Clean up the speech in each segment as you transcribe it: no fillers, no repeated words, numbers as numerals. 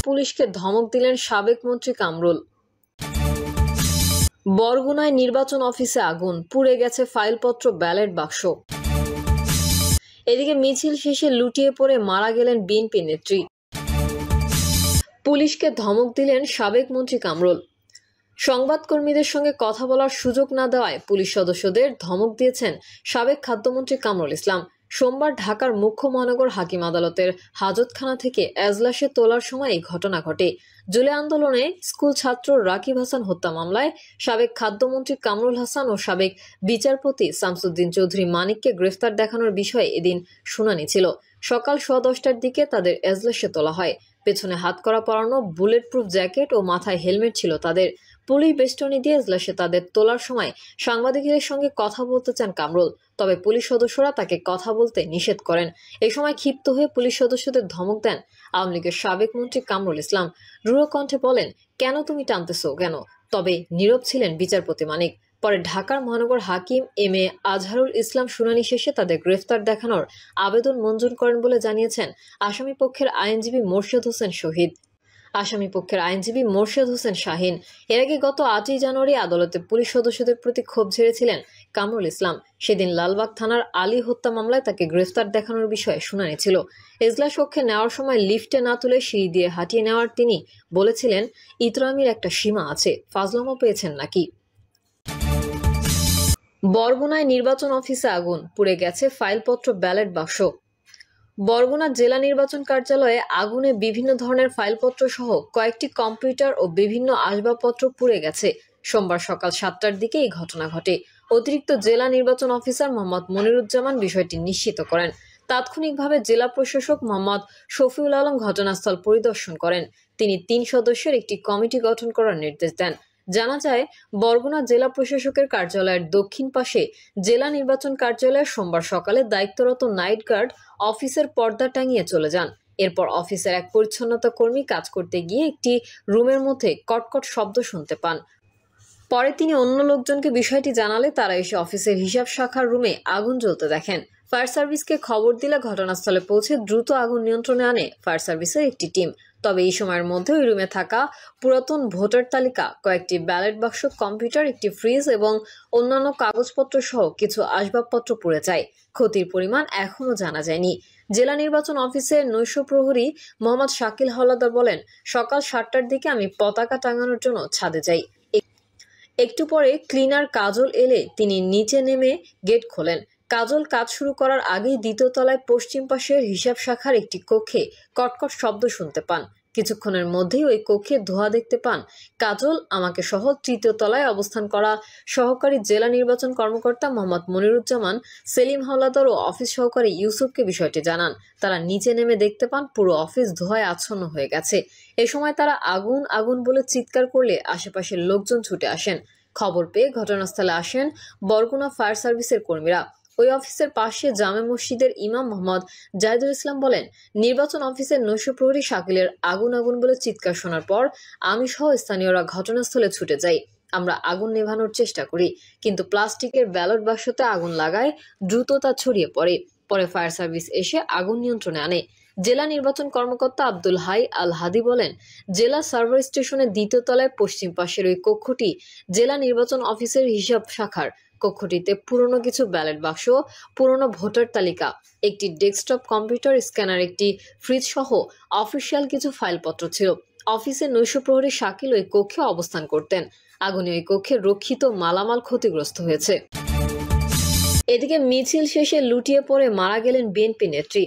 পুলিশকে ধমক দিলেন সাবেক মন্ত্রী কামরুল। বরগুনায় নির্বাচন অফিসে আগুন, পুড়ে গেছে ফাইলপত্র, ব্যালট বাক্স। এদিকে মিছিল শেষে লুটিয়ে পড়ে মারা গেলেন বিএনপি নেত্রী। পুলিশকে ধমক দিলেন সাবেক মন্ত্রী কামরুল। সংবাদকর্মীদের সঙ্গে কথা বলার সুযোগ না দেওয়ায় পুলিশ সদস্যদের ধমক দিয়েছেন সাবেক খাদ্যমন্ত্রী কামরুল ইসলাম। সোমবার ঢাকার মুখ্য মহানগর হাকিম আদালতের হাজতখানা থেকে এজলাসে তোলার সময় এই ঘটনা ঘটে। জুলাই আন্দোলনে স্কুল ছাত্র রাকিব হাসান হত্যা মামলায় সাবেক খাদ্যমন্ত্রী কামরুল হাসান ও সাবেক বিচারপতি শামসুদ্দিন চৌধুরী মানিককে গ্রেফতার দেখানোর বিষয়ে এদিন শুনানি ছিল। সকাল 10:15টার দিকে তাদের এজলাসে তোলা হয়। পেছনে হাতকড়া পরানো, বুলেট প্রুফ জ্যাকেট ও মাথায় হেলমেট ছিল তাদের। পুলিশ বেষ্টনী দিয়ে এজলাসে তাদের তোলার সময় সাংবাদিকদের সঙ্গে কথা বলতে চান কামরুল, তবে পুলিশ সদস্যরা তাকে কথা বলতে নিষেধ করেন। এই সময় ক্ষিপ্ত হয়ে পুলিশ সদস্যদের ধমক দেন আওয়ামী লীগের সাবেক মন্ত্রী কামরুল ইসলাম। রূঢ় কণ্ঠে বলেন, কেন তুমি টানতেছো কেন? তবে নীরব ছিলেন বিচারপতি মানিক। পরে ঢাকার মহানগর হাকিম এম এ আজহারুল ইসলাম শুনানি শেষে তাদের গ্রেফতার দেখানোর আবেদন মঞ্জুর করেন বলে জানিয়েছেন আসামি পক্ষের আইনজীবী মোর্শেদ হোসেন শাহিন। এর আগে গত 8ই জানুয়ারি আদালতে পুলিশ সদস্যদের প্রতি ক্ষোভ ঝেড়েছিলেন কামরুল ইসলাম। সেদিন লালবাগ থানার আলী হত্যা মামলায় তাকে গ্রেফতার দেখানোর বিষয়ে শুনানি ছিল। এজলাস কক্ষে নেওয়ার সময় লিফটে না তুলে সিঁড়ি দিয়ে হাঁটিয়ে নেওয়ার তিনি বলেছিলেন, ইতরামির একটা সীমা আছে, ফাজলামো পেয়েছেন নাকি? বরগুনায় নির্বাচন অফিসে আগুন, পুড়ে গেছে ফাইলপত্র, ব্যালট বাক্স। বরগুনা জেলা নির্বাচন কার্যালয়ে আগুনে বিভিন্ন ধরনের ফাইলপত্র সহ কয়েকটি কম্পিউটার ও বিভিন্ন আসবাবপত্র পুড়ে গেছে। সোমবার সকাল 7টার দিকে এই ঘটনা ঘটে। অতিরিক্ত জেলা নির্বাচন অফিসার মোহাম্মদ মনিরুজ্জামান বিষয়টি নিশ্চিত করেন। তাৎক্ষণিকভাবে জেলা প্রশাসক মোহাম্মদ শফিউল আলম ঘটনাস্থল পরিদর্শন করেন। তিনি 3 সদস্যের একটি কমিটি গঠন করার নির্দেশ দেন। জানা যায়, বরগুনা জেলা প্রশাসকের কার্যালয়ের দক্ষিণ পাশে জেলা নির্বাচন কার্যালয়ে সোমবার সকালে দায়িত্বরত নাইট গার্ড অফিসের পর্দা টাঙিয়ে চলে যান। এরপর অফিসের এক পরিচ্ছন্নতা কর্মী কাজ করতে গিয়ে একটি রুমের মধ্যে কটকট শব্দ শুনতে পান। পরে তিনি অন্য লোকজনকে বিষয়টি জানালে তারা এসে অফিসের হিসাব শাখার রুমে আগুন জ্বলতে দেখেন। ফায়ার সার্ভিসকে খবর দিলে ঘটনাস্থলে পৌঁছে দ্রুত আগুন নিয়ন্ত্রণে আনে ফায়ার সার্ভিসের একটি টিম। তবে এই সময়ের মধ্যে ওই রুমে থাকা পুরাতন ভোটার তালিকা, কয়েকটি ব্যালট বাক্স, কম্পিউটার, একটি ফ্রিজ এবং অন্যান্য কাগজপত্র সহ কিছু আসবাবপত্র পুড়ে যায়। ক্ষতির পরিমাণ এখনও জানা যায়নি। জেলা নির্বাচন অফিসের নৈশ প্রহরী মোহাম্মদ শাকিল হাওলাদার বলেন, সকাল 7টার দিকে আমি পতাকা টাঙানোর জন্য ছাদে যাই। একটু পরে ক্লিনার কাজল এলে তিনি নিচে নেমে গেট খোলেন। কাজল কাজ শুরু করার আগেই দ্বিতীয় তলায় পশ্চিম পাশের হিসাব শাখার একটি কক্ষে কটকট শব্দ শুনতে পান। কিছুক্ষণের মধ্যেই ওই কক্ষে ধোঁয়া দেখতে পান কাজল। আমাকে সহ তৃতীয় তলায় অবস্থান করা সহকারী জেলা নির্বাচন কর্মকর্তা মোহাম্মদ মনিরুজ্জামান, সেলিম হাওলাদার ও অফিস সহকারী ইউসুফকে বিষয়টি জানান। তারা নিচে নেমে দেখতে পান পুরো অফিস ধোঁয়ায় আচ্ছন্ন হয়ে গেছে। এ সময় তারা আগুন আগুন বলে চিৎকার করলে আশেপাশের লোকজন ছুটে আসেন। খবর পেয়ে ঘটনাস্থলে আসেন বরগুনা ফায়ার সার্ভিসের কর্মীরা। ওই অফিসের পাশে জামে মসজিদের ইমাম মোহাম্মদ জাহিদুল ইসলাম বলেন, নির্বাচন অফিসের নৈশ প্রহরী শাকিলের আগুন আগুন বলে চিৎকার শোনার পর আমি সহ স্থানীয়রা ঘটনাস্থলে ছুটে যাই। আমরা আগুন নেভানোর চেষ্টা করি, কিন্তু প্লাস্টিকের ব্যালট বাক্সতে আগুন লাগায় দ্রুত তা ছড়িয়ে পড়ে। পরে ফায়ার সার্ভিস এসে আগুন নিয়ন্ত্রণে আনে। জেলা নির্বাচন কর্মকর্তা আব্দুল হাই আল হাদি বলেন, জেলা সার্ভার স্টেশনের দ্বিতীয় তলায় পশ্চিম পাশের ওই কক্ষটি জেলা নির্বাচন অফিসের হিসাব শাখার। কক্ষটিতে পুরনো কিছু ব্যালট বাক্স, পুরনো ভোটার তালিকা, একটি ডেস্কটপ কম্পিউটার, স্ক্যানার, একটি ফ্রিজ সহ অফিসিয়াল কিছু ফাইলপত্র ছিল। অফিসের নৈশ প্রহরী শাকিল ওই কক্ষে অবস্থান করতেন। আগুনে ওই কক্ষে রক্ষিত মালামাল ক্ষতিগ্রস্ত হয়েছে। এদিকে মিছিল শেষে লুটিয়ে পড়ে মারা গেলেন বিএনপি নেত্রী।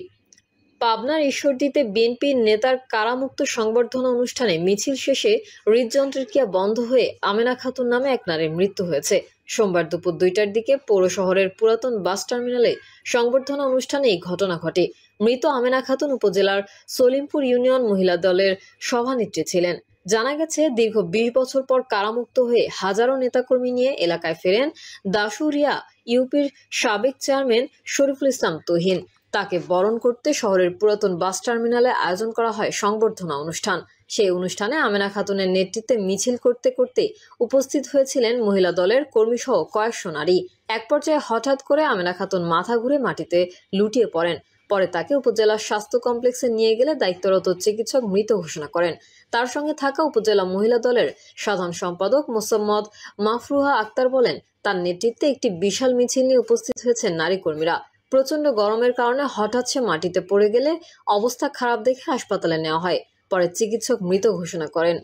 পাবনার ঈশ্বরদীতে বিএনপির নেতার কারামুক্ত সংবর্ধনা অনুষ্ঠানে মিছিল শেষে হৃদযন্ত্রের ক্রিয়া বন্ধ হয়ে আমেনা খাতুন নামে এক নারীর মৃত্যু হয়েছে। সোমবার দুপুর 2টার দিকে পৌর শহরের পুরাতন বাস টার্মিনালে সংবর্ধনা অনুষ্ঠানে এই ঘটনা ঘটে। মৃত আমেনা খাতুন উপজেলার সলিমপুর ইউনিয়ন মহিলা দলের সভানেত্রী ছিলেন। জানা গেছে, দীর্ঘ 20 বছর পর কারামুক্ত হয়ে হাজারো নেতাকর্মী নিয়ে এলাকায় ফেরেন দাসুরিয়া ইউপির সাবেক চেয়ারম্যান শরীফুল ইসলাম তুহিন। তাকে বরণ করতে শহরের পুরাতন বাস টার্মিনালে আয়োজন করা হয় সংবর্ধনা অনুষ্ঠান। সেই অনুষ্ঠানে আমেনা খাতুনের নেতৃত্বে মিছিল করতে করতে উপস্থিত হয়েছিলেন মহিলা দলের কর্মী সহ কয়েকশো নারী। এক পর্যায়ে হঠাৎ করে আমেনা খাতুন মাথা ঘুরে মাটিতে লুটিয়ে পড়েন। পরে তাকে উপজেলা স্বাস্থ্য কমপ্লেক্সে নিয়ে গেলে দায়িত্বরত চিকিৎসক মৃত ঘোষণা করেন। তার সঙ্গে থাকা উপজেলা মহিলা দলের সাধারণ সম্পাদক মোসাম্মদ মাফরুহা আক্তার বলেন, তার নেতৃত্বে একটি বিশাল মিছিল নিয়ে উপস্থিত হয়েছেন নারী কর্মীরা। প্রচন্ড গরমের কারণে হঠাৎ সে মাটিতে পড়ে গেলে অবস্থা খারাপ দেখে হাসপাতালে নেওয়া হয়। পরে চিকিৎসক মৃত ঘোষণা করেন।